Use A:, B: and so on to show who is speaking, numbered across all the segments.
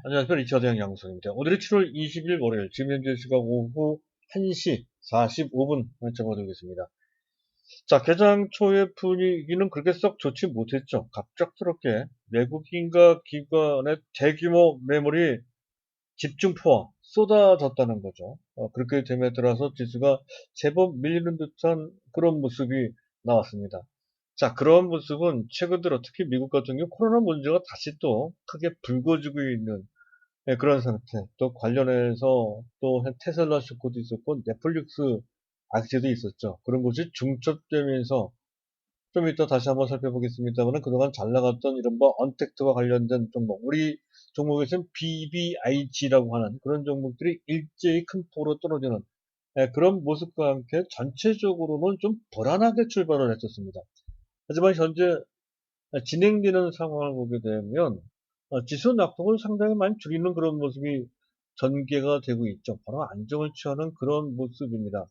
A: 안녕하세요. 리처드 양양성입니다. 오늘이 7월 20일 월요일, 지금 현재 시각 오후 1시 45분 접어들겠습니다. 자, 개장 초의 분위기는 그렇게 썩 좋지 못했죠. 갑작스럽게 외국인과 기관의 대규모 매물이 집중 포화, 쏟아졌다는 거죠. 그렇게 됨에 따라서 지수가 제법 밀리는 듯한 그런 모습이 나왔습니다. 자, 그런 모습은 최근 들어 특히 미국 같은 경우 코로나 문제가 다시 또 크게 불거지고 있는 그런 상태. 또 관련해서 또 테슬라 쇼크도 있었고 넷플릭스 악재도 있었죠. 그런 것이 중첩되면서 좀 이따 다시 한번 살펴보겠습니다만 그동안 잘 나갔던 이른바 언택트와 관련된 종목, 우리 종목에서는 BBIG라고 하는 그런 종목들이 일제히 큰 폭으로 떨어지는 그런 모습과 함께 전체적으로는 좀 불안하게 출발을 했었습니다. 하지만 현재 진행되는 상황을 보게 되면 지수 낙폭을 상당히 많이 줄이는 그런 모습이 전개가 되고 있죠. 바로 안정을 취하는 그런 모습입니다.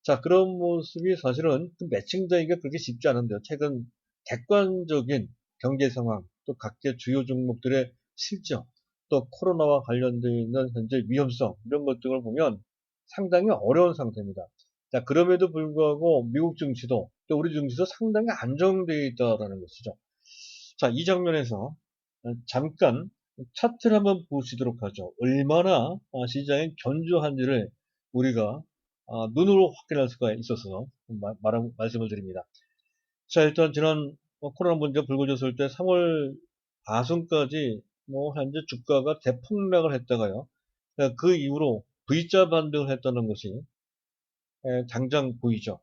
A: 자, 그런 모습이 사실은 그 매칭되기가 그렇게 쉽지 않은데요. 최근 객관적인 경제 상황, 또 각계 주요 종목들의 실적, 또 코로나와 관련되어 있는 현재 위험성, 이런 것들을 보면 상당히 어려운 상태입니다. 자, 그럼에도 불구하고 미국 증시도 또 우리 증시도 상당히 안정되어 있다라는 것이죠. 자, 이 장면에서 잠깐 차트를 한번 보시도록 하죠. 얼마나 시장이 견조한지를 우리가 눈으로 확인할 수가 있어서 말씀을 드립니다. 자, 일단 지난 코로나 문제가 불거졌을 때 3월 하순까지 현재 주가가 대폭락을 했다가요. 그 이후로 V자 반등을 했다는 것이 당장 보이죠.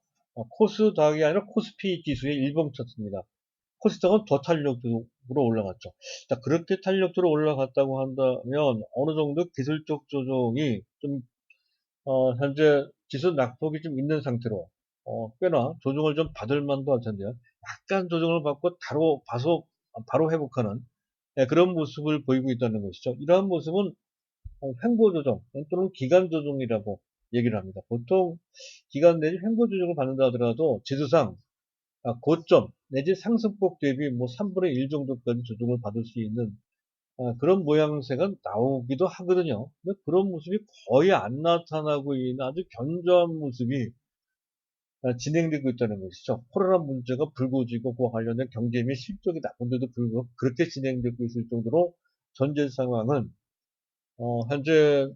A: 코스닥이 아니라 코스피 지수의 일봉 차트입니다. 코스닥은 더 탄력적으로 올라갔죠. 자, 그렇게 탄력적으로 올라갔다고 한다면 어느 정도 기술적 조정이 좀 현재 지수 낙폭이 좀 있는 상태로 꽤나 조정을 좀 받을 만도 할 텐데요. 약간 조정을 받고 바로 회복하는 그런 모습을 보이고 있다는 것이죠. 이러한 모습은 횡보 조정 또는 기간 조정이라고 얘기를 합니다. 보통 기간 내지 횡보 조정을 받는다 하더라도 지수상 고점 내지 상승폭 대비 3분의 1 정도까지 조정을 받을 수 있는 그런 모양새가 나오기도 하거든요. 근데 그런 모습이 거의 안 나타나고 있는 아주 견조한 모습이 진행되고 있다는 것이죠. 코로나 문제가 불거지고 그와 관련된 경제 및 실적이 나쁜데도 불구하고 그렇게 진행되고 있을 정도로 전제 상황은 현재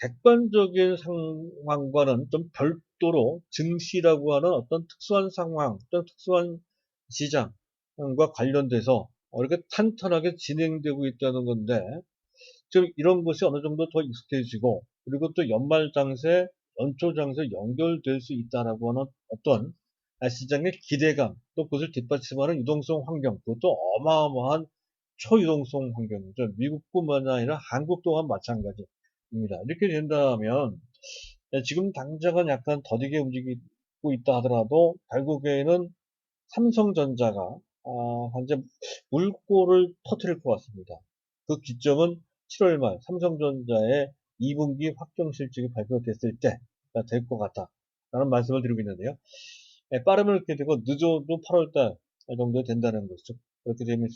A: 객관적인 상황과는 좀 별도로 증시라고 하는 어떤 특수한 상황, 어떤 특수한 시장과 관련돼서 이렇게 탄탄하게 진행되고 있다는 건데, 지금 이런 것이 어느 정도 더 익숙해지고, 그리고 또 연말 장세, 연초 장세 연결될 수 있다라고 하는 어떤 시장의 기대감, 또 그것을 뒷받침하는 유동성 환경, 그것도 어마어마한 초유동성 환경이죠. 미국뿐만 아니라 한국 또한 마찬가지입니다. 이렇게 된다면 지금 당장은 약간 더디게 움직이고 있다 하더라도 결국에는 삼성전자가 현재 물꼬를 터뜨릴 것 같습니다. 그 기점은 7월 말 삼성전자의 2분기 확정 실적이 발표됐을 때가 될 것 같다라는 말씀을 드리고 있는데요. 빠르면 이렇게 되고 늦어도 8월 달 정도 된다는 거죠. 그렇게 되면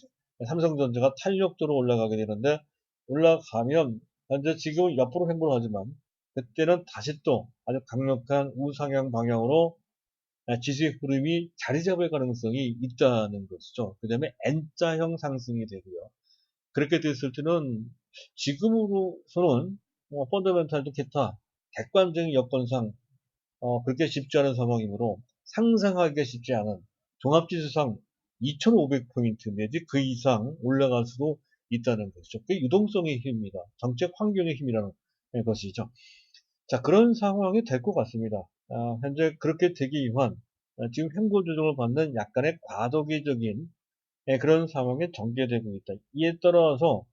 A: 삼성전자가 탄력도로 올라가게 되는데 올라가면 현재 지금은 옆으로 횡보를 하지만 그때는 다시 또 아주 강력한 우상향 방향으로 지수의 흐름이 자리 잡을 가능성이 있다는 것이죠. 그 다음에 N자형 상승이 되고요. 그렇게 됐을 때는 지금으로서는 펀더멘탈도 기타 객관적인 여건상 그렇게 쉽지 않은 상황이므로 상상하기가 쉽지 않은 종합지수상 2500포인트 내지 그 이상 올라갈 수도 있다는 것이죠. 그게 유동성의 힘입니다. 정책 환경의 힘이라는 것이죠. 자, 그런 상황이 될 것 같습니다. 현재 그렇게 되기 위한 지금 횡보 조정을 받는 약간의 과도기적인 그런 상황에 전개되고 있다. 이에 따라서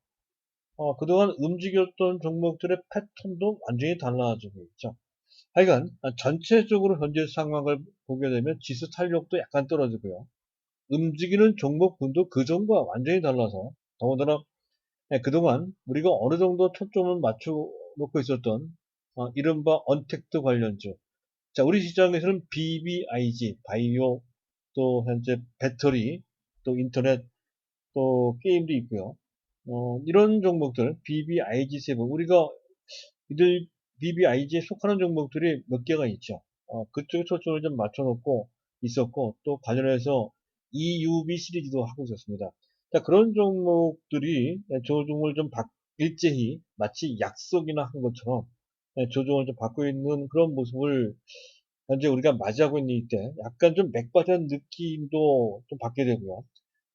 A: 그동안 움직였던 종목들의 패턴도 완전히 달라지고 있죠. 하여간 전체적으로 현재 상황을 보게 되면 지수 탄력도 약간 떨어지고요. 움직이는 종목군도 그전과 완전히 달라서 더군다나 그동안 우리가 어느 정도 초점을 맞춰놓고 있었던 이른바 언택트 관련주. 자, 우리 시장에서는 BBIG, 바이오, 또 현재 배터리, 또 인터넷, 또 게임도 있고요. 이런 종목들, BBIG7, 우리가 이들 BBIG에 속하는 종목들이 몇 개가 있죠. 그쪽에 초점을 좀 맞춰놓고 있었고, 또 관련해서 EUB 시리즈도 하고 있었습니다. 자, 그런 종목들이 조종을 좀 일제히 마치 약속이나 한 것처럼 조종을 좀 받고 있는 그런 모습을 현재 우리가 맞이하고 있는 이때 약간 좀 맥받은 느낌도 좀 받게 되고요.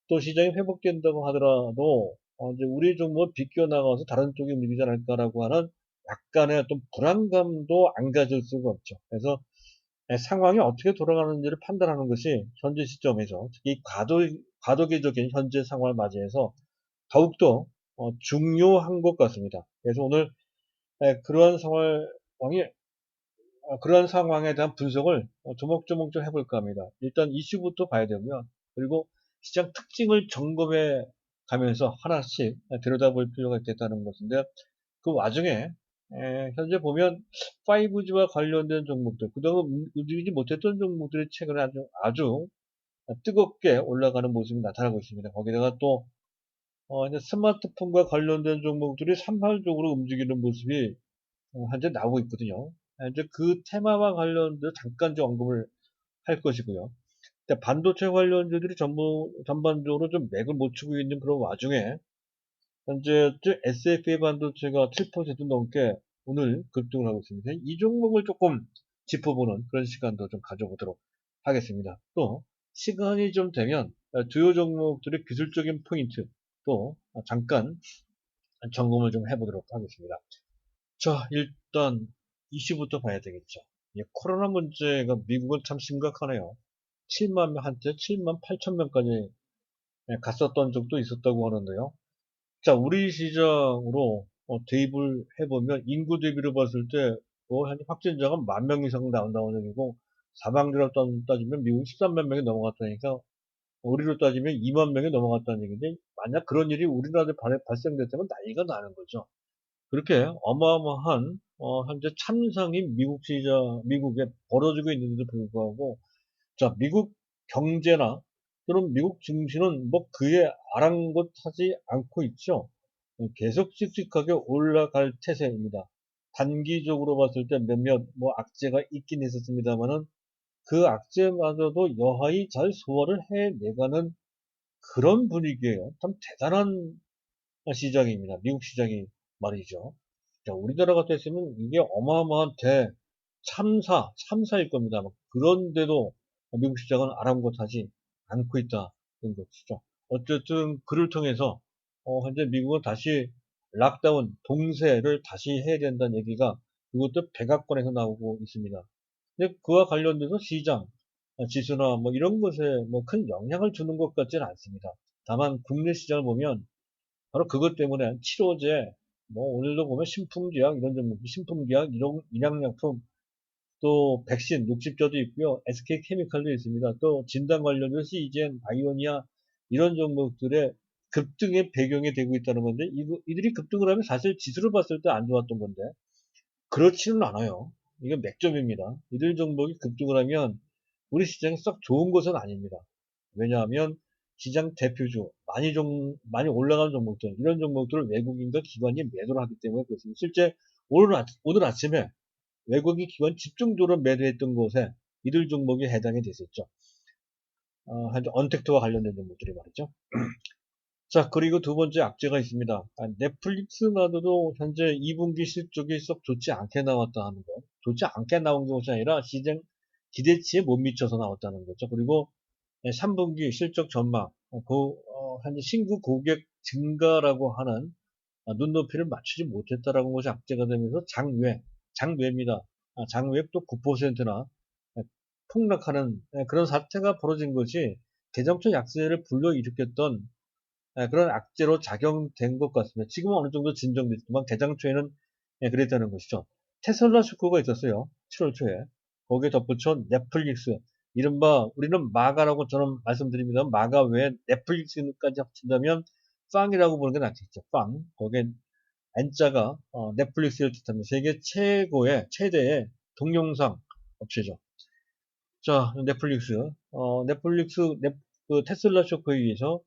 A: 또 시장이 회복된다고 하더라도 이제 우리 종목을 비껴나가서 다른 쪽이 움직이지 않을까라고 하는 약간의 어떤 불안감도 안 가질 수가 없죠. 그래서 상황이 어떻게 돌아가는지를 판단하는 것이 현재 시점에서 특히 과도기적인 현재 상황을 맞이해서 더욱더 중요한 것 같습니다. 그래서 오늘 그러한 그러한 상황에 대한 분석을 조목조목 좀 해볼까 합니다. 일단 이슈부터 봐야 되고요. 그리고 시장 특징을 점검해 가면서 하나씩 들여다볼 필요가 있겠다는 것인데, 그 와중에 현재 보면 5G와 관련된 종목들, 그동안 움직이지 못했던 종목들이 최근에 아주 뜨겁게 올라가는 모습이 나타나고 있습니다. 거기다가 또 이제 스마트폰과 관련된 종목들이 산발적으로 움직이는 모습이 현재 나오고 있거든요. 이제 그 테마와 관련돼서 잠깐 좀 언급을 할 것이고요. 근데 반도체 관련주들이 전반적으로 좀 맥을 못 추고 있는 그런 와중에 현재 SFA 반도체가 7% 넘게 오늘 급등을 하고 있습니다. 이 종목을 조금 짚어보는 그런 시간도 좀 가져보도록 하겠습니다. 또 시간이 좀 되면 주요 종목들의 기술적인 포인트 또 잠깐 점검을 좀 해보도록 하겠습니다. 자, 일단 이슈부터 봐야 되겠죠. 코로나 문제가 미국은 참 심각하네요. 7만 명, 한때 7만 8천 명까지 갔었던 적도 있었다고 하는데요. 자, 우리 시장으로 대입을 해보면 인구 대비로 봤을 때 현재 확진자가 10,000명 이상 나온다는 얘기고, 사망자로 따지면 미국 13만 명이 넘어갔다니까 우리로 따지면 2만 명이 넘어갔다는 얘기인데, 만약 그런 일이 우리나라에 발생됐다면 난리가 나는 거죠. 그렇게 어마어마한 현재 참상이 미국에 벌어지고 있는데도 불구하고, 자, 미국 경제나 또는 미국 증시는 뭐 그에 아랑곳하지 않고 있죠. 계속 씩씩하게 올라갈 태세입니다. 단기적으로 봤을 때 몇몇 뭐 악재가 있긴 있었습니다만은 그 악재마저도 여하히 잘 소화를 해내가는 그런 분위기예요. 참 대단한 시장입니다. 미국 시장이 말이죠. 자, 우리나라 같았으면 이게 어마어마한 참사일 겁니다. 그런데도 미국 시장은 아랑곳하지 않고 있다는 것이죠. 어쨌든 그를 통해서 현재 미국은 다시 락다운, 봉쇄를 다시 해야 된다는 얘기가 그것도 백악관에서 나오고 있습니다. 근데 그와 관련돼서 시장, 지수나 뭐 이런 것에 뭐 큰 영향을 주는 것 같지는 않습니다. 다만 국내 시장을 보면 바로 그것 때문에 치료제, 뭐 오늘도 보면 신풍제약 이런 종목, 신풍제약 이런 인양약품, 또 백신, 녹십자도 있고요. SK케미칼도 있습니다. 또 진단 관련된 시젠, 바이오니아 이런 종목들의 급등의 배경이 되고 있다는 건데 이들이 급등을 하면 사실 지수를 봤을 때 안 좋았던 건데 그렇지는 않아요. 이건 맥점입니다. 이들 종목이 급등을 하면 우리 시장에 썩 좋은 것은 아닙니다. 왜냐하면 시장 대표주, 많이 올라간 종목들, 이런 종목들을 외국인과 기관이 매도를 하기 때문에 그렇습니다. 실제 오늘 아침에 외국인 기관 집중적으로 매도했던 곳에 이들 종목이 해당이 됐었죠. 현재 언택트와 관련된 종목들이 말이죠. 자, 그리고 두 번째 악재가 있습니다. 넷플릭스마저도 현재 2분기 실적이 썩 좋지 않게 나왔다 하는 것. 좋지 않게 나온 것이 아니라 시장 기대치에 못 미쳐서 나왔다는 거죠. 그리고 3분기 실적 전망, 현재 신규 고객 증가라고 하는 눈높이를 맞추지 못했다라는 것이 악재가 되면서 장외입니다. 장외 또 9%나 폭락하는 그런 사태가 벌어진 것이 개정초 약세를 불러일으켰던 그런 악재로 작용된 것 같습니다. 지금은 어느 정도 진정됐지만 개장초에는 그랬다는 것이죠. 테슬라 쇼크가 있었어요. 7월 초에. 거기에 덧붙여 넷플릭스, 이른바 우리는 마가라고 저는 말씀드립니다. 마가 외에 넷플릭스까지 합친다면 빵이라고 부르는 게 낫겠죠. 빵. 거기에 N자가 넷플릭스를 뜻합니다. 세계 최대의 동영상 업체죠. 자, 넷플릭스. 그 테슬라 쇼크에 의해서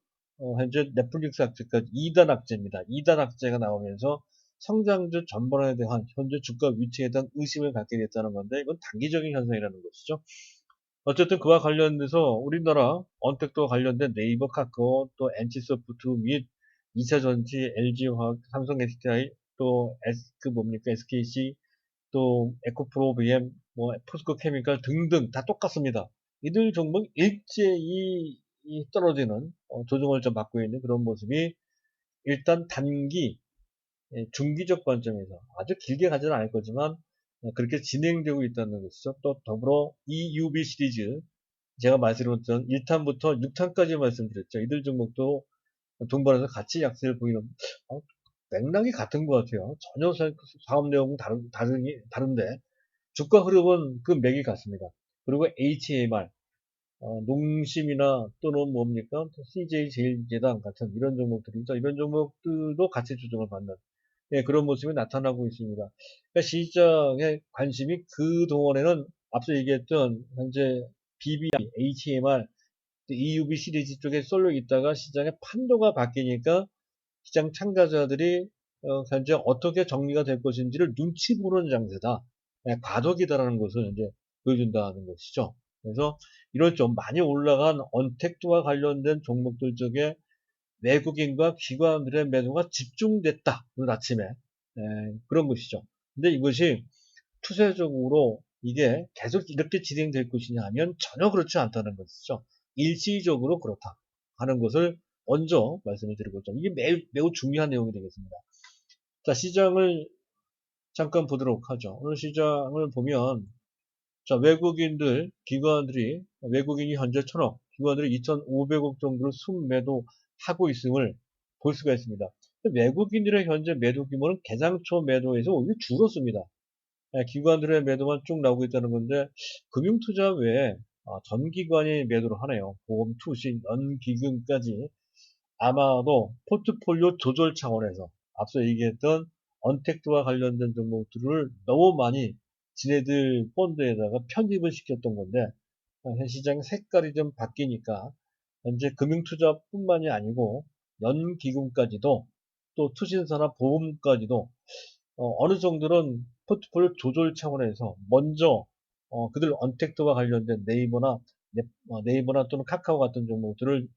A: 현재 넷플릭스 악재까지 2단 악재입니다. 2단 악재가 나오면서 성장주 전반에 대한 현재 주가 위치에 대한 의심을 갖게 됐다는 건데 이건 단기적인 현상이라는 것이죠. 어쨌든 그와 관련돼서 우리나라 언택트와 관련된 네이버, 카카오, 또 NC소프트 및 2차전지, LG화학, 삼성 SDI, 또 SKC, 또 에코프로 VM, 뭐 포스코 케미칼 등등 다 똑같습니다. 이들 종목 일제히 떨어지는 조정을 좀 받고 있는 그런 모습이 일단 단기, 중기적 관점에서 아주 길게 가지는 않을 거지만 그렇게 진행되고 있다는 것이죠. 또 더불어 EUB 시리즈 제가 말씀드렸던 1탄부터 6탄까지 말씀드렸죠. 이들 종목도 동반해서 같이 약세를 보이는 맥락이 같은 것 같아요. 전혀 사업 내용은 다른데 주가 흐름은 그 맥이 같습니다. 그리고 HMR, 농심이나 또는 뭡니까? CJ 제일제당 같은 이런 종목들이죠. 이런 종목들도 같이 조정을 받는 그런 모습이 나타나고 있습니다. 그러니까 시장의 관심이 그동안에는 앞서 얘기했던 현재 BBI, HMR, EUB 시리즈 쪽에 쏠려 있다가 시장의 판도가 바뀌니까 시장 참가자들이 현재 어떻게 정리가 될 것인지를 눈치 보는 장세다. 과도기다라는 것을 이제 보여준다는 것이죠. 그래서 이런 좀 많이 올라간 언택트와 관련된 종목들 쪽에 외국인과 기관들의 매도가 집중됐다. 오늘 아침에 그런 것이죠. 근데 이것이 추세적으로 이게 계속 이렇게 진행될 것이냐 하면 전혀 그렇지 않다는 것이죠. 일시적으로 그렇다 하는 것을 먼저 말씀을 드리고 있죠. 이게 매우 중요한 내용이 되겠습니다. 자, 시장을 잠깐 보도록 하죠. 오늘 시장을 보면 자, 외국인이 현재 1,000억, 기관들이 2,500억 정도를 순매도하고 있음을 볼 수가 있습니다. 외국인들의 현재 매도 규모는 개장초 매도에서 오히려 줄었습니다. 기관들의 매도만 쭉 나오고 있다는 건데 금융투자 외에 전 기관이 매도를 하네요. 보험, 투신, 연기금까지 아마도 포트폴리오 조절 차원에서 앞서 얘기했던 언택트와 관련된 종목들을 너무 많이 지네들 펀드에다가 편입을 시켰던 건데 시장의 색깔이 좀 바뀌니까 현재 금융투자뿐만이 아니고 연기금까지도 또 투신사나 보험까지도 어느 정도는 포트폴리오 조절 차원에서 먼저 그들 언택트와 관련된 네이버나 또는 카카오 같은 종목들을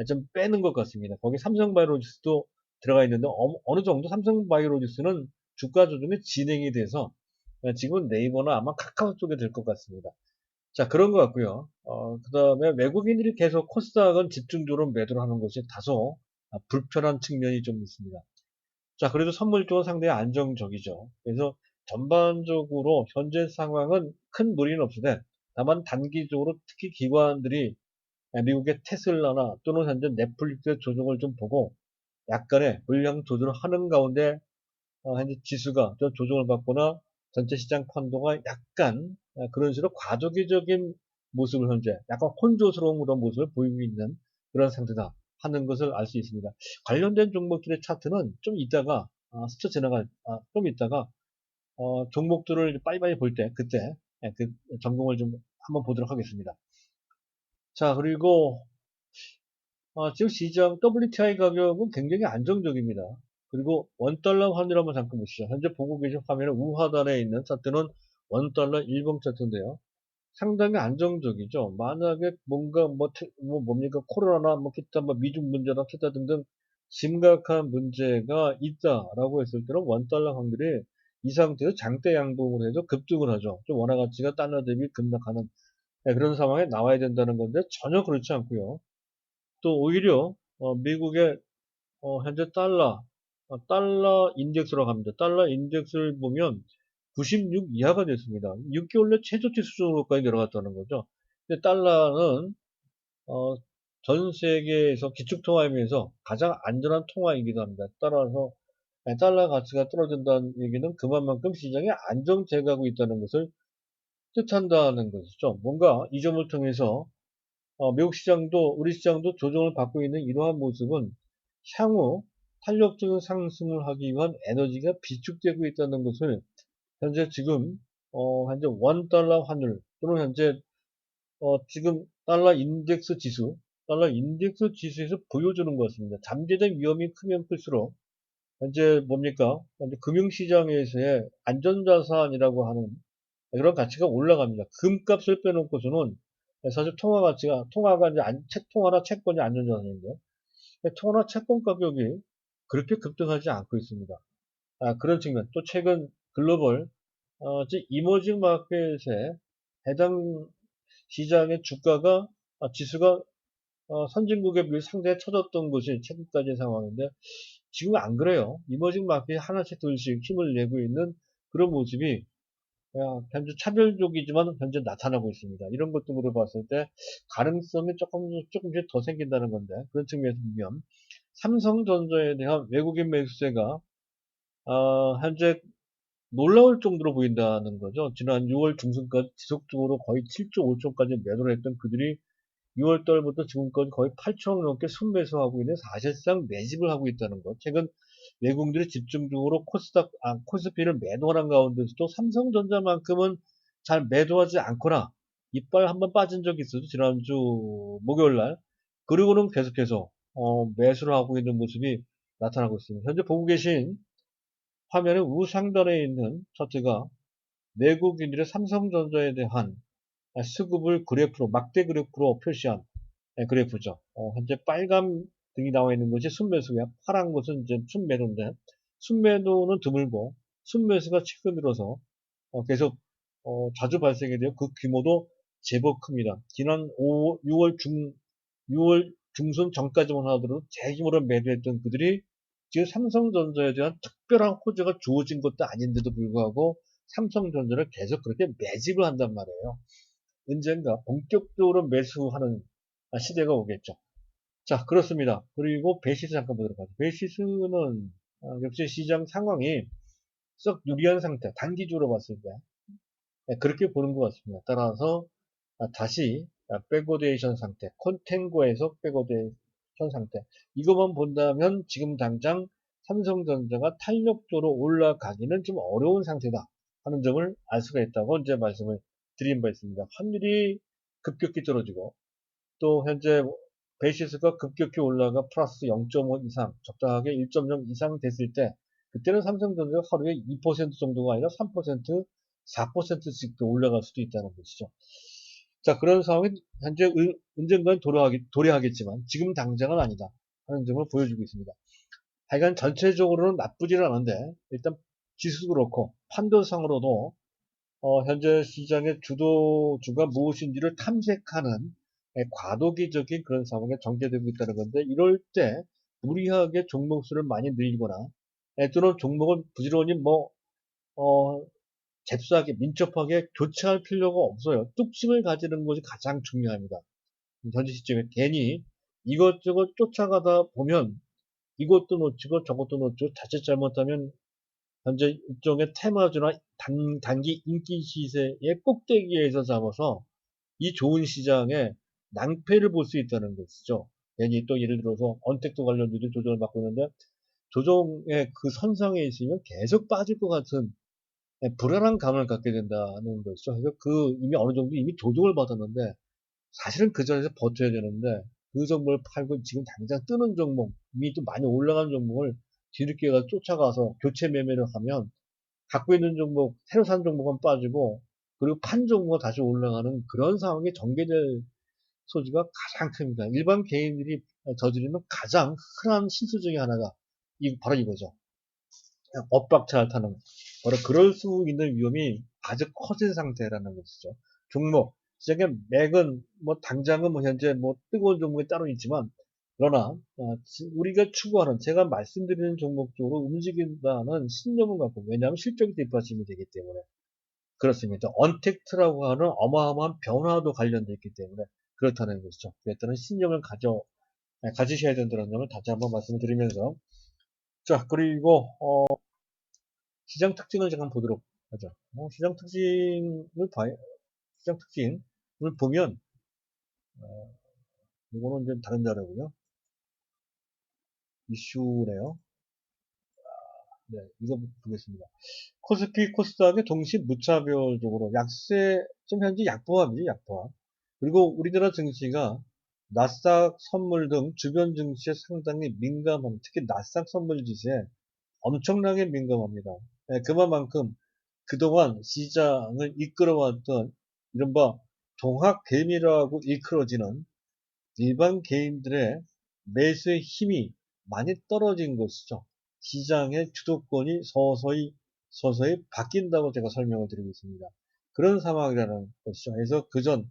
A: 좀 빼는 것 같습니다. 거기 삼성바이오로직스도 들어가 있는데 어느 정도 삼성바이오로직스는 주가 조정이 진행이 돼서 지금은 네이버나 아마 카카오 쪽에 될 것 같습니다. 자, 그런 것 같고요. 그 다음에 외국인들이 계속 코스닥은 집중적으로 매도를 하는 것이 다소 불편한 측면이 좀 있습니다. 자, 그래도 선물 쪽은 상당히 안정적이죠. 그래서 전반적으로 현재 상황은 큰 무리는 없으되 다만 단기적으로 특히 기관들이 미국의 테슬라나 또는 현재 넷플릭스의 조정을 좀 보고 약간의 물량 조절을 하는 가운데 현재 지수가 좀 조정을 받거나 전체 시장 판도가 약간 그런 식으로 과도기적인 모습을 현재 약간 혼조스러운 그런 모습을 보이고 있는 그런 상태다 하는 것을 알 수 있습니다. 관련된 종목들의 차트는 좀 이따가 스쳐 지나갈 좀 이따가 종목들을 빨리빨리 볼 때 그때 그 전공을 좀 한번 보도록 하겠습니다. 자, 그리고 지금 시장 WTI 가격은 굉장히 안정적입니다. 그리고 원달러 환율 한번 잠깐 보시죠. 현재 보고 계신 화면의 우하단에 있는 차트는 원달러 일봉 차트인데요. 상당히 안정적이죠. 만약에 뭔가 뭡니까 코로나나 뭐 기타 뭐 미중 문제나 기타 등등 심각한 문제가 있다라고 했을 때는 원달러 환율이 이 상태에서 장대 양봉을 해서 급등을 하죠. 좀 원화 가치가 달러 대비 급락하는 그런 상황에 나와야 된다는 건데 전혀 그렇지 않고요. 또 오히려 미국의 현재 달러 인덱스라고 합니다. 달러 인덱스를 보면 96 이하가 됐습니다. 6개월 내 최저치 수준으로까지 내려갔다는 거죠. 근데 달러는 전 세계에서 기축통화이면서 가장 안전한 통화이기도 합니다. 따라서 달러 가치가 떨어진다는 얘기는 그만큼 시장이 안정돼가고 있다는 것을 뜻한다는 것이죠. 뭔가 이 점을 통해서 미국 시장도 우리 시장도 조정을 받고 있는 이러한 모습은 향후 탄력적인 상승을 하기 위한 에너지가 비축되고 있다는 것을 현재 지금 현재 원 달러 환율 또는 현재 지금 달러 인덱스 지수 달러 인덱스 지수에서 보여주는 것 같습니다. 잠재적 위험이 크면 클수록 현재 뭡니까? 현재 금융시장에서의 안전자산이라고 하는 그런 가치가 올라갑니다. 금값을 빼놓고서는 사실 통화가 이제 통화나 채권이 안전자산인데, 통화나 채권 가격이 그렇게 급등하지 않고 있습니다. 그런 측면. 또 최근 글로벌, 즉 이머징 마켓에 해당 시장의 주가가, 지수가 선진국에 비해 상당히 처졌던 것이 최근까지의 상황인데, 지금은 안 그래요. 이머징 마켓이 하나씩 둘씩 힘을 내고 있는 그런 모습이 현재 차별적이지만 현재 나타나고 있습니다. 이런 것 등으로 봤을 때 가능성이 조금씩 더 생긴다는 건데, 그런 측면에서 보면 삼성전자에 대한 외국인 매수세가 현재 놀라울 정도로 보인다는 거죠. 지난 6월 중순까지 지속적으로 거의 7조 5천까지 매도를 했던 그들이 6월 달부터 지금까지 거의 8천억 넘게 순매수하고 있는 사실상 매집을 하고 있다는 것. 최근 외국인들이 집중적으로 코스피를 매도하는 가운데서도 삼성전자만큼은 잘 매도하지 않거나 이빨 한번 빠진 적이 있어도 지난주 목요일 날. 그리고는 계속해서 매수를 하고 있는 모습이 나타나고 있습니다. 현재 보고 계신 화면의 우상단에 있는 차트가 내국인들의 삼성전자에 대한 수급을 그래프로, 막대 그래프로 표시한 그래프죠. 현재 빨간 등이 나와 있는 것이 순매수고요. 파란 것은 이제 순매도인데, 순매도는 드물고, 순매수가 최근 들어서 계속 자주 발생이 되어 그 규모도 제법 큽니다. 지난 6월 중순 전까지만 하더라도 대규모로 매도했던 그들이 지금 삼성전자에 대한 특별한 호재가 주어진 것도 아닌데도 불구하고 삼성전자를 계속 그렇게 매집을 한단 말이에요. 언젠가 본격적으로 매수하는 시대가 오겠죠. 자, 그렇습니다. 그리고 베시스 잠깐 보도록 하죠. 베시스는 역시 시장 상황이 썩 유리한 상태, 단기적으로 봤을 때 그렇게 보는 것 같습니다. 따라서 다시 백오데이션 상태, 콘텐고에서 백오데이션 상태, 이것만 본다면 지금 당장 삼성전자가 탄력적으로 올라가기는 좀 어려운 상태다 하는 점을 알 수가 있다고 이제 말씀을 드린 바 있습니다. 환율이 급격히 떨어지고 또 현재 베이시스가 급격히 올라가 플러스 0.5 이상, 적당하게 1.0 이상 됐을 때 그때는 삼성전자가 하루에 2% 정도가 아니라 3%, 4%씩도 올라갈 수도 있다는 것이죠. 자, 그런 상황이 현재 언젠간 도래하겠지만 지금 당장은 아니다 하는 점을 보여주고 있습니다. 하여간 전체적으로는 나쁘지는 않은데 일단 지수도 그렇고 판도상으로도 현재 시장의 주도주가 무엇인지를 탐색하는 과도기적인 그런 상황에 전개되고 있다는 건데, 이럴 때 무리하게 종목수를 많이 늘리거나 또는 종목을 부지런히 잽싸게 민첩하게 교체할 필요가 없어요. 뚝심을 가지는 것이 가장 중요합니다. 현재 시점에 괜히 이것저것 쫓아가다 보면 이것도 놓치고 저것도 놓치고 자칫 잘못하면 현재 일종의 테마주나 단기 인기 시세의 꼭대기에서 잡아서 이 좋은 시장에 낭패를 볼 수 있다는 것이죠. 괜히 또 예를 들어서 언택트 관련주들이 조정을 받고 있는데 조정의 그 선상에 있으면 계속 빠질 것 같은 불안한 감을 갖게 된다는 것이죠. 그래서 이미 어느 정도 이미 조정을 받았는데 사실은 그 자리에서 버텨야 되는데 그 종목을 팔고 지금 당장 뜨는 종목, 이미 또 많이 올라간 종목을 뒤늦게 가서 쫓아가서 교체 매매를 하면 갖고 있는 종목, 새로 산 종목은 빠지고 그리고 판 종목은 다시 올라가는 그런 상황이 전개될 소지가 가장 큽니다. 일반 개인들이 저지르는 가장 흔한 실수 중에 하나가 바로 이거죠. 엇박자를 타는 바로 그럴 수 있는 위험이 아주 커진 상태라는 것이죠. 종목 시장의 맥은 당장은 현재 뜨거운 종목이 따로 있지만 그러나 우리가 추구하는 제가 말씀드리는 종목 쪽으로 움직인다는 신념을 갖고, 왜냐하면 실적이 뒷받침이 되기 때문에 그렇습니다. 언택트라고 하는 어마어마한 변화도 관련되어 있기 때문에 그렇다는 것이죠. 그랬다는 신념을 가지셔야 된다는 점을 다시 한번 말씀을 드리면서, 자, 그리고 시장 특징을 잠깐 보도록 하죠. 시장 특징을 보면, 이거는 좀 다른 자료고요. 이슈네요. 네, 이거 보겠습니다. 코스피, 코스닥의 동시 무차별적으로 약세, 좀 현재 약보합이죠, 약보합. 그리고 우리나라 증시가 나스닥 선물 등 주변 증시에 상당히 민감합니다. 특히 나스닥 선물 지수에 엄청나게 민감합니다. 예, 그만큼 그동안 시장을 이끌어왔던 이른바 동학개미라고 일컬어지는 일반 개인들의 매수의 힘이 많이 떨어진 것이죠. 시장의 주도권이 서서히 바뀐다고 제가 설명을 드리고 있습니다. 그런 상황이라는 것이죠. 그래서 그전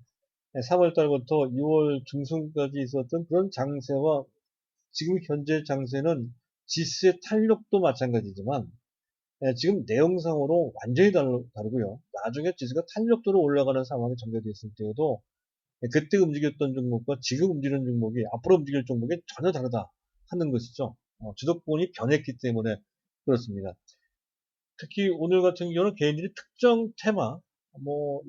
A: 3월 달부터 6월 중순까지 있었던 그런 장세와 지금 현재 장세는 지수의 탄력도 마찬가지지만 지금 내용상으로 완전히 다르고요. 나중에 지수가 탄력도로 올라가는 상황이 전개됐을 때에도 그때 움직였던 종목과 지금 움직이는 종목이 앞으로 움직일 종목이 전혀 다르다 하는 것이죠. 주도권이 변했기 때문에 그렇습니다. 특히 오늘 같은 경우는 개인들이 특정 테마,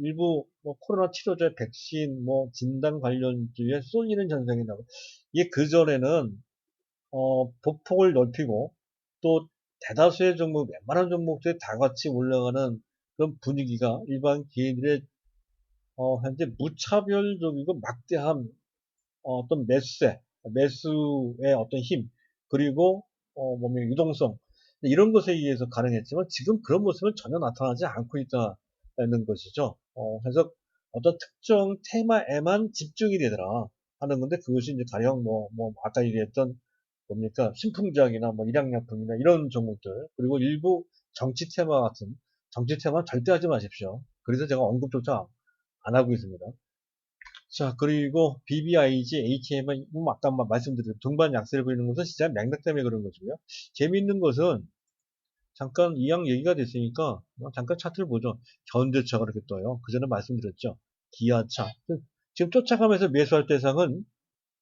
A: 일부 코로나 치료제, 백신, 진단 관련주에 쏠리는 현상이 나고, 이게 그전에는 보폭을 넓히고 또 대다수의 종목, 웬만한 종목들이 다 같이 올라가는 그런 분위기가 일반 개인들의 현재 무차별적이고 막대한 어떤 매수의 어떤 힘, 그리고 유동성 이런 것에 의해서 가능했지만 지금 그런 모습은 전혀 나타나지 않고 있다는 것이죠. 그래서 어떤 특정 테마에만 집중이 되더라 하는 건데 그것이 이제 가령 아까 얘기했던 뭡니까 신풍작이나 일양약품이나 이런 종목들 그리고 일부 정치 테마 같은 정치 테마 절대 하지 마십시오. 그래서 제가 언급조차 안 하고 있습니다. 자, 그리고 BBIG, HM은 아까 말씀드린 동반 약세를 보이는 것은 시장 맥락 때문에 그런 거고요. 재미있는 것은 잠깐 이양 얘기가 됐으니까 잠깐 차트를 보죠. 현대차가 이렇게 떠요. 그 전에 말씀드렸죠. 기아차. 지금 쫓아가면서 매수할 대상은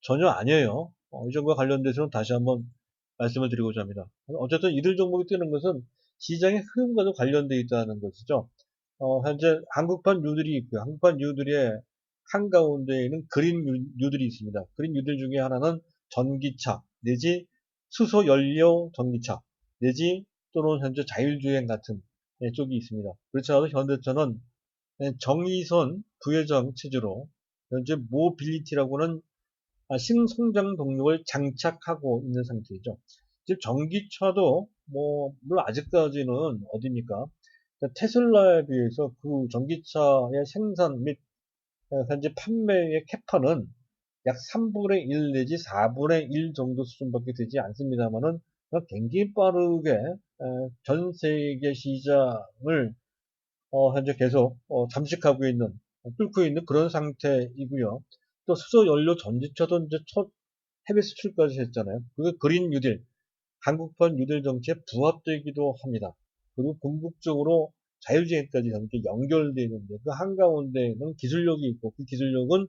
A: 전혀 아니에요. 이 점과 관련돼서는 다시 한번 말씀을 드리고자 합니다. 어쨌든 이들 종목이 뜨는 것은 시장의 흐름과도 관련되어 있다는 것이죠. 현재 한국판 뉴들이 있고요. 한국판 뉴들의 한가운데에는 그린 뉴들이 있습니다. 그린 뉴들 중에 하나는 전기차 내지 수소 연료 전기차 내지 또는 현재 자율주행 같은 쪽이 있습니다. 그렇지 않아도 현대차는 정의선 부회장 체제로 현재 모빌리티라고는 신성장 동력을 장착하고 있는 상태이죠. 지금 전기차도 물론 아직까지는 어디입니까? 테슬라에 비해서 그 전기차의 생산 및 현재 판매의 캐파는 약 3분의 1 내지 4분의 1 정도 수준밖에 되지 않습니다만은 굉장히 빠르게 전 세계 시장을 현재 계속 잠식하고 있는 뚫고 있는 그런 상태이고요. 또 수소 연료 전지차도 이제 첫 해외 수출까지 했잖아요. 그게 그린 뉴딜, 한국판 뉴딜 정치에 부합되기도 합니다. 그리고 궁극적으로 자율주행까지 함께 연결되어 있는데 그 한가운데는 기술력이 있고 그 기술력은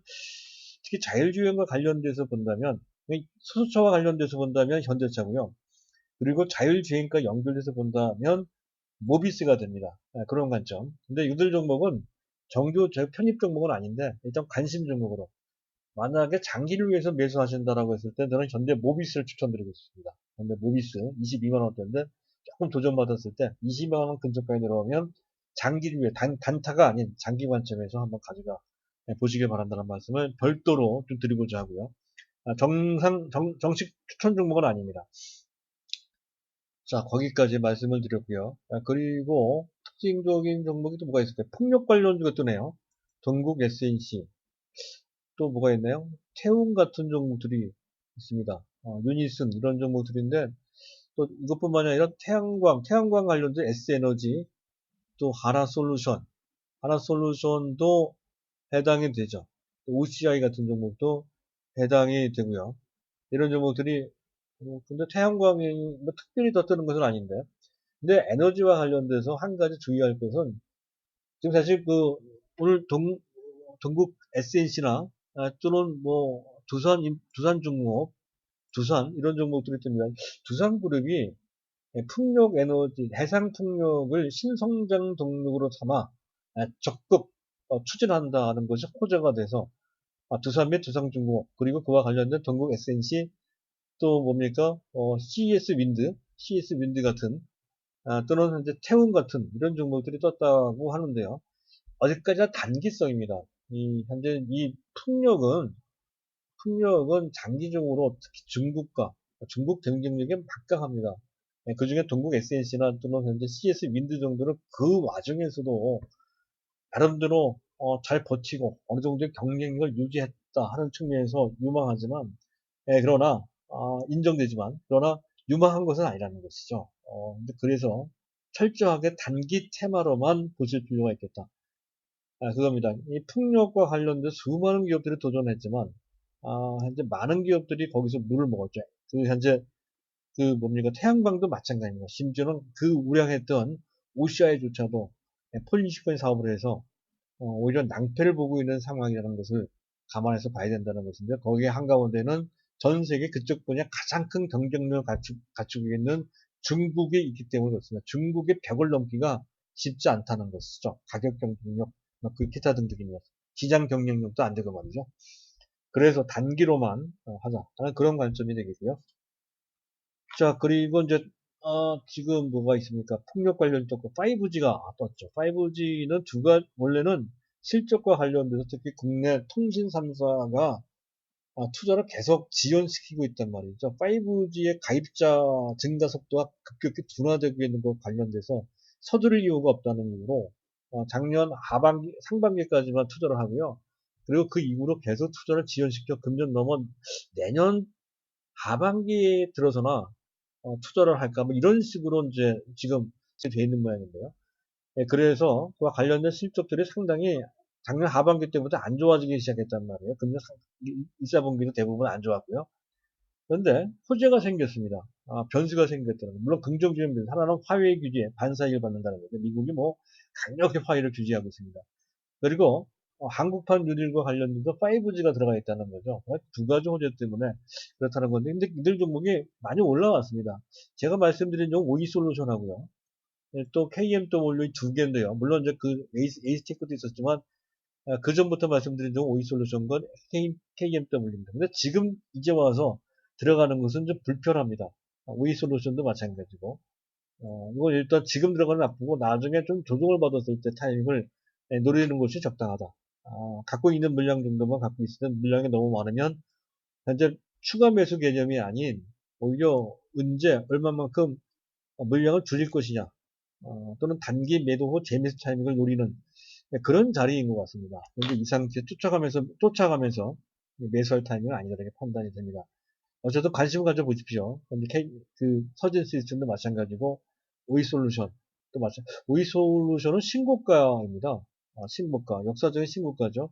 A: 특히 자율주행과 관련돼서 본다면 수소차와 관련돼서 본다면 현대차고요. 그리고 자율주행과 연결돼서 본다면 모비스가 됩니다. 그런 관점. 근데 이들 종목은 정규 편입 종목은 아닌데 일단 관심 종목으로 만약에 장기를 위해서 매수하신다라고 했을 때 저는 현대 모비스를 추천드리고 있습니다. 현대 모비스 22만 원대인데 조금 도전받았을 때 20만 원 근처까지 내려오면 장기를 위해 단타가 아닌 장기 관점에서 한번 가져가 보시길 바란다는 말씀을 별도로 좀 드리고자 하고요. 정식 추천 종목은 아닙니다. 자, 거기까지 말씀을 드렸고요. 그리고 특징적인 종목이 또 뭐가 있을까요? 풍력 관련주가 뜨네요. 동국 SNC. 또 뭐가 있나요? 태움 같은 종목들이 있습니다. 유니슨 이런 종목들인데 또 이것뿐만이 아니라 태양광 관련된 S에너지, 또 하나솔루션도 해당이 되죠. OCI 같은 종목도 해당이 되고요. 이런 종목들이 근데 태양광이 특별히 더 뜨는 것은 아닌데 근데 에너지와 관련돼서 한 가지 주의할 것은 지금 사실 오늘 동국 SNC나 또는 두산중공업, 두산 이런 종목들이 뜨면 두산그룹이 풍력 에너지, 해상 풍력을 신성장 동력으로 삼아 적극 추진한다는 것이 호재가 돼서 두산 및 두산중공업 그리고 그와 관련된 동국 SNC 또 뭡니까 CS 윈드 같은 또는 현재 태운 같은 이런 종목들이 떴다고 하는데요. 어디까지나 단기성입니다. 현재 이 풍력은 풍력은 장기적으로 특히 중국 경쟁력에 막강합니다. 그 중에 동국 SNC나 또는 현재 CS 윈드 정도는 그 와중에서도 나름대로 잘 버티고 어느 정도의 경쟁력을 유지했다 하는 측면에서 유망하지만, 그러나 인정되지만, 그러나 유망한 것은 아니라는 것이죠. 근데 그래서 철저하게 단기 테마로만 보실 필요가 있겠다. 그겁니다. 이 풍력과 관련된 수많은 기업들이 도전했지만, 현재 많은 기업들이 거기서 물을 먹었죠. 현재 뭡니까? 태양광도 마찬가지입니다. 심지어는 그 우량했던 OCI조차도 폴리시콘 사업을 해서 오히려 낭패를 보고 있는 상황이라는 것을 감안해서 봐야 된다는 것인데, 거기에 한가운데는 전 세계 그쪽 분야 가장 큰 경쟁력을 갖추고 있는 중국이 있기 때문에 그렇습니다. 중국의 벽을 넘기가 쉽지 않다는 것이죠. 가격 경쟁력, 그 기타 등등입니다. 시장 경쟁력도 안 되고 말이죠. 그래서 단기로만 하자 하는 그런 관점이 되겠고요. 자, 그리고 이제 지금 뭐가 있습니까? 폭력 관련 떴고 5G가 떴죠. 5G는 원래는 실적과 관련돼서 특히 국내 통신 3사가 투자를 계속 지연시키고 있단 말이죠. 5G의 가입자 증가 속도가 급격히 둔화되고 있는 것 관련돼서 서두를 이유가 없다는 이유로 작년 상반기까지만 투자를 하고요. 그리고 그 이후로 계속 투자를 지연시켜 금년 넘어 내년 하반기에 들어서나 투자를 할까 뭐 이런 식으로 이제 지금 돼 있는 모양인데요. 그래서 그와 관련된 실적들이 상당히 작년 하반기 때부터 안 좋아지기 시작했단 말이에요. 금년 1, 4분기도 대부분 안 좋았고요. 그런데 호재가 생겼습니다. 변수가 생겼다는 거. 물론 긍정적인 변수. 하나는 화웨이 규제, 반사이익을 받는다는 거죠. 미국이 뭐 강력히 화웨이를 규제하고 있습니다. 그리고 한국판 뉴딜과 관련돼서 5G가 들어가 있다는 거죠. 두 가지 호재 때문에 그렇다는 건데, 근데 이들 종목이 많이 올라왔습니다. 제가 말씀드린 종 오이솔루션하고요. 또 KMW 두 개인데요. 물론 이제 그 에이스테크도 있었지만, 그 전부터 말씀드린 종 오이솔루션과 KMW입니다. 근데 지금 이제 와서 들어가는 것은 좀 불편합니다. 오이솔루션도 마찬가지고. 이건 일단 지금 들어가는 나쁘고 나중에 좀 조정을 받았을 때 타이밍을 노리는 것이 적당하다. 갖고 있는 물량 정도만 갖고 있으면 물량이 너무 많으면 현재 추가 매수 개념이 아닌 오히려 언제 얼마만큼 물량을 줄일 것이냐, 또는 단기 매도 후 재매수 타이밍을 노리는 그런 자리인 것 같습니다. 그런데 이 상태에 쫓아가면서 매수할 타이밍은 아니다 이렇게 판단이 됩니다. 어쨌든 관심을 가져보십시오. 서진 시스템도 마찬가지고, 오이솔루션 또 마찬가지. 오이솔루션은 신고가입니다. 신고가, 역사적인 신고가죠.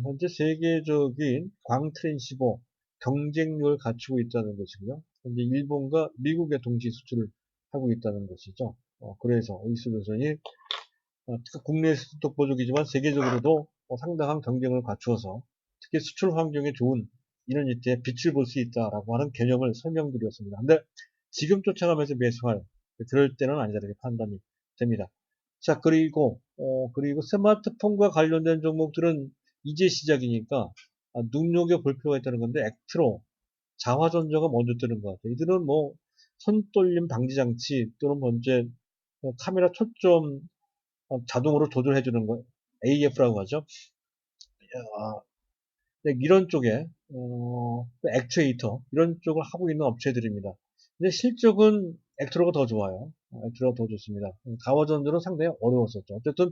A: 현재 세계적인 광트랜시버 경쟁력을 갖추고 있다는 것이고요. 현재 일본과 미국에 동시 수출을 하고 있다는 것이죠. 그래서 오이솔루션이 국내에서도 독보적이지만 세계적으로도 상당한 경쟁을 갖추어서 특히 수출 환경에 좋은 이런 이때에 빛을 볼 수 있다라고 하는 개념을 설명드렸습니다. 근데 지금 쫓아가면서 매수할 그럴 때는 아니다 이렇게 판단이 됩니다. 자, 그리고 스마트폰과 관련된 종목들은 이제 시작이니까 눈여겨볼 필요가 있다는 건데, 액트로, 자화전자가 먼저 뜨는 것 같아요. 이들은 뭐 손떨림 방지 장치 또는 먼저 카메라 초점 자동으로 조절해주는 거, AF라고 하죠. 이런 쪽에 액추에이터 이런 쪽을 하고 있는 업체들입니다. 근데 실적은 액트로가 더 좋아요. 액트로가 더 좋습니다. 가와전들은 상당히 어려웠었죠. 어쨌든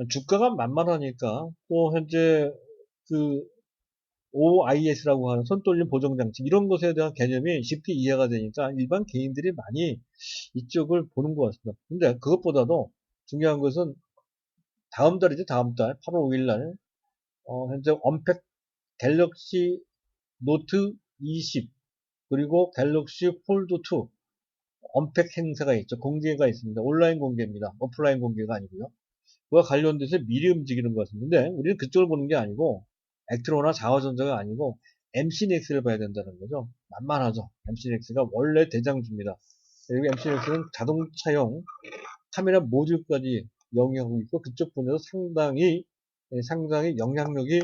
A: 주가가 만만하니까 또 현재 그 OIS라고 하는 손떨림 보정장치 이런 것에 대한 개념이 쉽게 이해가 되니까 일반 개인들이 많이 이쪽을 보는 것 같습니다. 근데 그것보다도 중요한 것은 다음 달이죠. 다음 달 8월 5일 날 현재 언팩 갤럭시 노트 20 그리고 갤럭시 폴드 2 언팩 행사가 있죠. 공개가 있습니다. 온라인 공개입니다. 오프라인 공개가 아니고요. 그와 관련돼서 미리 움직이는 것 같습니다. 근데 우리는 그쪽을 보는 게 아니고 액트로나 자화전자가 아니고 MCNX를 봐야 된다는 거죠. 만만하죠. MCNX가 원래 대장주입니다. 그리고 MCNX는 자동차용 카메라 모듈까지 영위하고 있고 그쪽 분야도 상당히 영향력이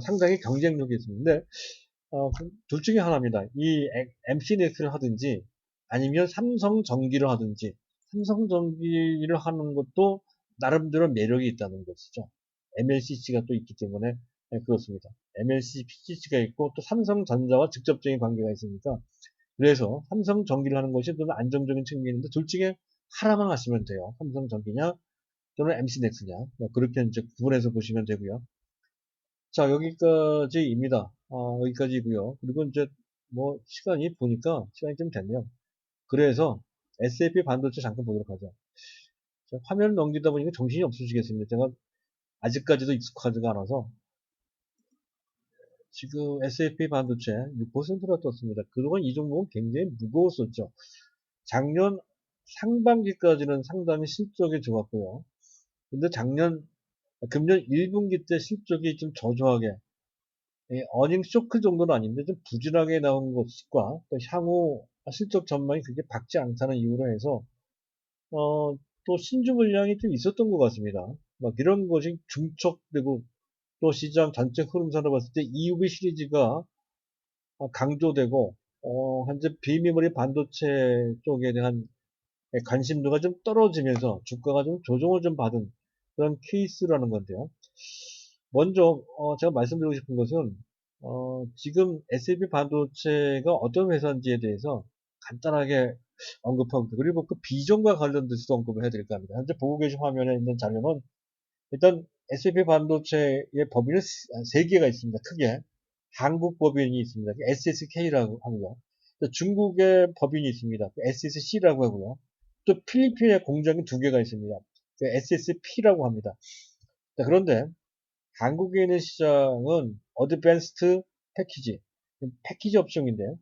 A: 상당히 경쟁력이 있습니다. 둘 중에 하나입니다. 이 MCNX를 하든지 아니면 삼성전기를 하든지, 삼성전기를 하는 것도 나름대로 매력이 있다는 것이죠. MLCC가 또 있기 때문에 그렇습니다. MLC, PCC가 있고 또 삼성전자와 직접적인 관계가 있으니까 그래서 삼성전기를 하는 것이 좀 안정적인 측면인데 둘 중에 하나만 하시면 돼요. 삼성전기냐 또는 MC넥스냐 그렇게 이제 구분해서 보시면 되고요. 자, 여기까지입니다. 여기까지고요. 그리고 이제 뭐 시간이 보니까 시간이 좀 됐네요. 그래서 SAP 반도체 잠깐 보도록 하죠. 자, 화면 넘기다 보니까 정신이 없으시겠습니다. 제가 아직까지도 익숙하지가 않아서 지금 SAP 반도체 6%나 떴습니다. 그동안 이 종목은 굉장히 무거웠었죠. 작년 상반기까지는 상당히 실적이 좋았고요. 근데 금년 1분기 때 실적이 좀 저조하게 어닝 쇼크 정도는 아닌데 좀 부진하게 나온 것과 또 향후 실적 전망이 그렇게 밝지 않다는 이유로 해서 또 신주 물량이 좀 있었던 것 같습니다. 막 이런 것이 중첩되고 또 시장 전체 흐름상으로 봤을 때 EUV 시리즈가 강조되고 현재 비메모리 반도체 쪽에 대한 관심도가 좀 떨어지면서 주가가 좀 조정을 좀 받은 그런 케이스라는 건데요. 먼저 제가 말씀드리고 싶은 것은 지금 SAP 반도체가 어떤 회사인지에 대해서 간단하게 언급하고 그리고 그 비전과 관련돼서도 언급을 해드릴까 합니다. 현재 보고 계신 화면에 있는 자료는 일단 SAP 반도체의 법인은 세 개가 있습니다. 크게 한국 법인이 있습니다. SSK라고 하고요. 또 중국의 법인이 있습니다. SSC라고 하고요. 또 필리핀의 공장이 두 개가 있습니다. SSP라고 합니다. 자, 그런데 한국에 있는 시장은 어드밴스트 패키지 업종인데요.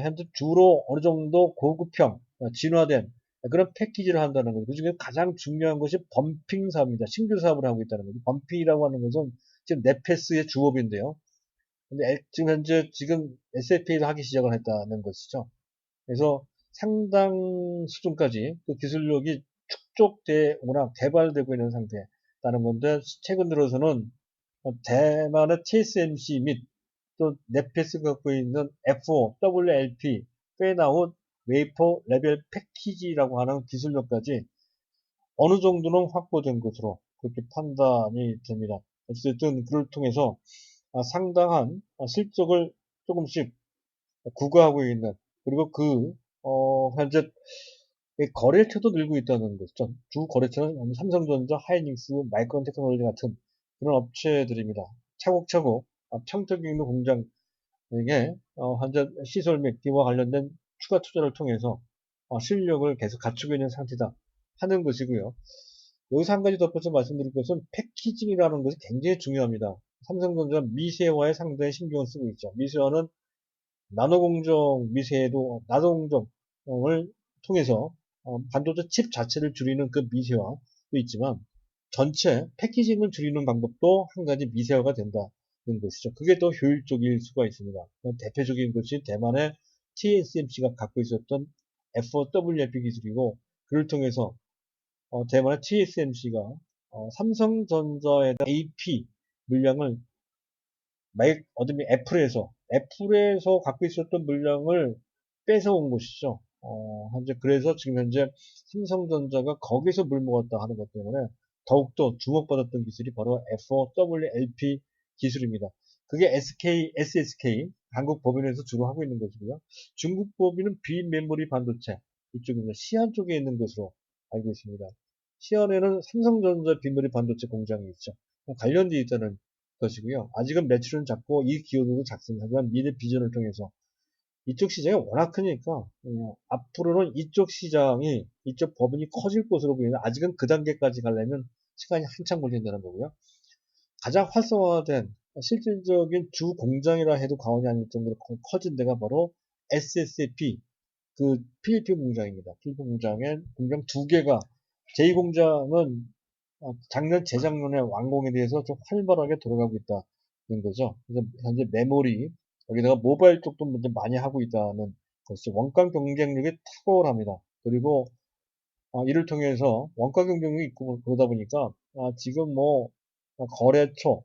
A: 현재 주로 어느 정도 고급형, 진화된 그런 패키지를 한다는 거죠. 그 중에 가장 중요한 것이 범핑 사업입니다. 신규 사업을 하고 있다는 거죠. 범핑이라고 하는 것은 지금 네페스의 주업인데요. 근데 지금 현재 SAP도 하기 시작을 했다는 것이죠. 그래서 상당 수준까지 그 기술력이 축적되거나 개발되고 있는 상태라는 건데 최근 들어서는 대만의 TSMC 및 또 네페스가 갖고 있는 FO, WLP, 페나웃, 웨이퍼 레벨 패키지라고 하는 기술력까지 어느 정도는 확보된 것으로 그렇게 판단이 됩니다. 어쨌든 그를 통해서 상당한 실적을 조금씩 구가하고 있는 그리고 현재 거래처도 늘고 있다는 거죠. 주 거래처는 삼성전자, 하이닉스, 마이크론 테크놀로지 같은 그런 업체들입니다. 차곡차곡 평택에 있는 공장에 현재 시설 및 기와 관련된 추가 투자를 통해서 실력을 계속 갖추고 있는 상태다 하는 것이고요. 여기서 한 가지 덧붙여 말씀드릴 것은 패키징이라는 것이 굉장히 중요합니다. 삼성전자 미세화에 상당히 신경을 쓰고 있죠. 미세화는 나노공정을 통해서 반도체 칩 자체를 줄이는 그 미세화도 있지만 전체 패키징을 줄이는 방법도 한 가지 미세화가 된다는 것이죠. 그게 더 효율적일 수가 있습니다. 대표적인 것이 대만의 TSMC가 갖고 있었던 FOWLP 기술이고 그를 통해서 대만의 TSMC가 삼성전자의 AP 물량을 어둠이 애플에서 갖고 있었던 물량을 뺏어온 것이죠. 현재 그래서 지금 현재 삼성전자가 거기서 물먹었다 하는 것 때문에 더욱더 주목받았던 기술이 바로 FOWLP 기술입니다. 그게 SSK 한국 법인에서 주로 하고 있는 것이고요. 중국 법인은 비메모리 반도체 이쪽입니다. 시안 쪽에 있는 것으로 알고 있습니다. 시안에는 삼성전자 비메모리 반도체 공장이 있죠. 관련되어 있다는 것이고요. 아직은 매출은 작고 이 기여도도 작습니다. 하지만 미래 비전을 통해서 이쪽 시장이 워낙 크니까 앞으로는 이쪽 법인이 커질 것으로 보이는데 아직은 그 단계까지 가려면 시간이 한참 걸린다는 거고요. 가장 활성화된 실질적인 주 공장이라 해도 과언이 아닐 정도로 커진 데가 바로 SSP 그 필리핀 공장입니다. 필리핀 공장에 공장 두 개가 제2공장은 작년, 재작년에 완공에 대해서 좀 활발하게 돌아가고 있다는 거죠. 그래서 현재 메모리, 여기다가 모바일 쪽도 문제 많이 하고 있다는 것이 원가 경쟁력이 탁월합니다. 그리고 이를 통해서 원가 경쟁력이 있고 그러다 보니까 지금 뭐 거래처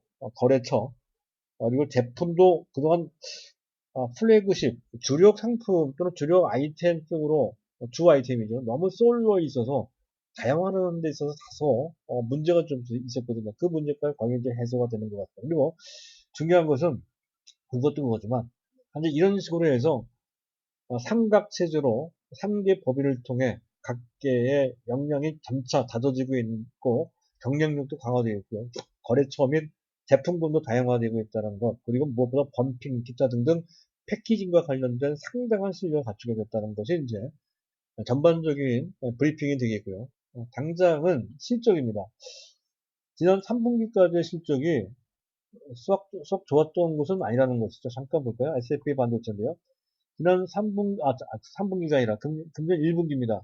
A: 그리고 제품도 그동안 플래그십, 주력 상품 또는 주력 아이템 쪽으로 주 아이템이죠. 너무 쏠려 있어서 다양화하는 데 있어서 다소 문제가 좀 있었거든요. 그 문제까지 거의 이제 해소가 되는 것 같아요. 그리고 중요한 것은 그것도 그거지만, 현재 이런 식으로 해서 삼각체제로 3개 법인을 통해 각계의 역량이 점차 다져지고 있고 경쟁력도 강화되어 있고요. 거래처 및 제품군도 다양화되고 있다는 것, 그리고 무엇보다 범핑, 기타 등등 패키징과 관련된 상당한 실력을 갖추게 됐다는 것이 이제 전반적인 브리핑이 되겠고요. 당장은 실적입니다. 지난 3분기까지의 실적이 썩 좋았던 것은 아니라는 것이죠. 잠깐 볼까요? S&P 반도체인데요. 지난 3분기가 아니라 금년 1분기입니다.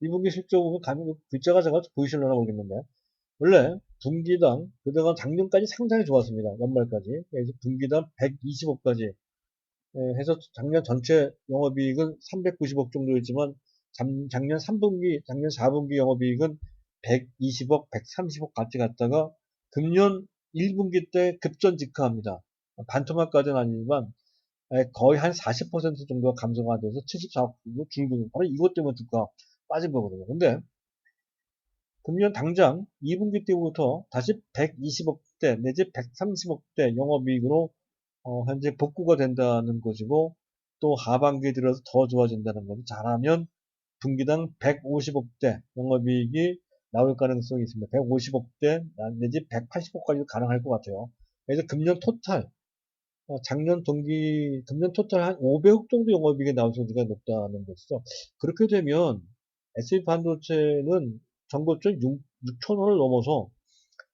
A: 1분기 실적 보면 가면 글자가 작아서 보이실려나 모르겠는데, 원래 분기당, 그동안 작년까지 상당히 좋았습니다. 연말까지. 그래서 분기당 120억까지 해서 작년 전체 영업이익은 390억 정도였지만, 작년 3분기, 작년 4분기 영업이익은 120억, 130억 같이 갔다가 금년 1분기 때 급전직하합니다. 반토막까지는 아니지만 거의 한 40% 정도가 감소가 돼서 74억 정도 줄고, 바로 이것 때문에 주가 빠진 거거든요. 근데 금년 당장 2분기 때부터 다시 120억대 내지 130억대 영업이익으로 현재 복구가 된다는 것이고, 또 하반기에 들어서 더 좋아진다는 거죠. 잘하면 분기당 150억대 영업이익이 나올 가능성이 있습니다. 150억대 내지 180억까지도 가능할 것 같아요. 그래서 금년 토탈, 금년 토탈 한 500억 정도 영업이익이 나올 소지가 높다는 것이죠. 그렇게 되면 SB 반도체는 전고점 6천원을 넘어서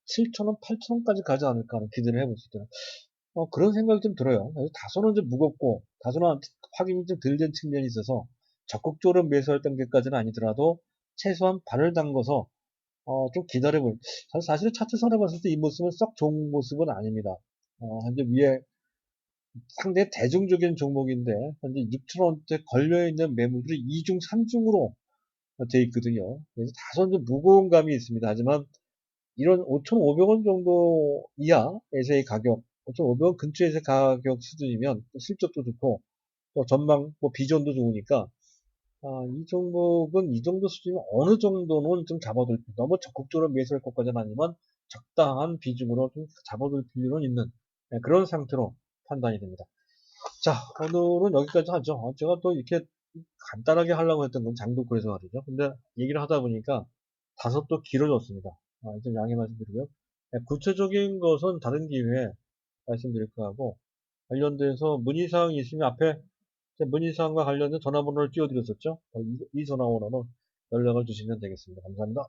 A: 7천원, 8천원까지 가지 않을까 하는 기대를 해볼 수 있더라고요. 그런 생각이 좀 들어요. 그래서 다소는 좀 무겁고, 다소는 확인이 좀 덜 된 측면이 있어서 적극적으로 매수할 단계까지는 아니더라도 최소한 발을 담궈서 좀 기다려볼. 사실 차트선에 봤을 때 이 모습은 썩 좋은 모습은 아닙니다. 현재 위에 상당히 대중적인 종목인데 현재 6천원대 걸려있는 매물들이 2중, 3중으로 돼 있거든요. 그래서 다소 좀 무거운 감이 있습니다. 하지만 이런 5,500원 정도 이하에서의 가격, 5,500원 근처에서의 가격 수준이면 실적도 좋고 또 전망, 뭐 비전도 좋으니까 이 종목은 이 정도 수준이면 어느 정도는 좀 잡아둘, 너무 적극적으로 매수할 것까지는 아니지만 적당한 비중으로 좀 잡아둘 필요는 있는 그런 상태로 판단이 됩니다. 자, 오늘은 여기까지 하죠. 제가 또 이렇게 간단하게 하려고 했던 건 장도 그래서 말이죠. 근데 얘기를 하다 보니까 다소 또 길어졌습니다. 좀 양해 말씀드리고요. 구체적인 것은 다른 기회에 말씀드릴 거하고, 관련돼서 문의사항이 있으면 앞에 문의사항과 관련된 전화번호를 띄워드렸었죠. 이 전화번호로 연락을 주시면 되겠습니다. 감사합니다.